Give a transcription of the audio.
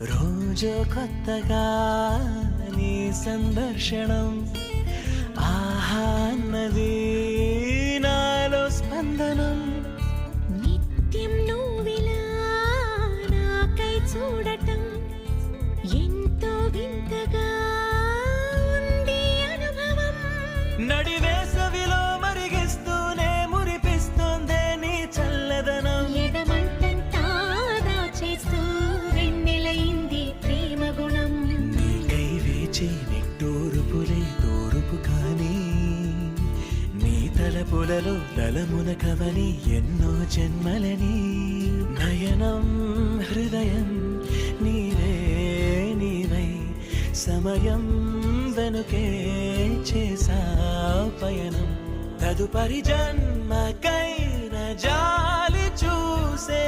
రోజు కొత్తగా నీ సందర్శనం ఆహా అన్నది నాలో స్పందనం నిత్యం నువ్విలా నాకై చూడటం ఎంతో వింతగా ఉంది అనుభవం. నడివేసవిలో మరిగిస్తూనే మురిపిస్తోందే నీ చల్లదనం. ఎడమంటంతా దాచేస్తూ వెన్నెలైంది ప్రేమ గుణం. నీకై వేచి నిట్టూరుపులే తోరుపు కానీ నీ తలపులలో తలమున కవని ఎన్నో జన్మలని. నయనం హృదయం నీవే నీవై సమయం వెనుకే చేసా పయనం. తదుపరి జన్మకైన జాలి చూసే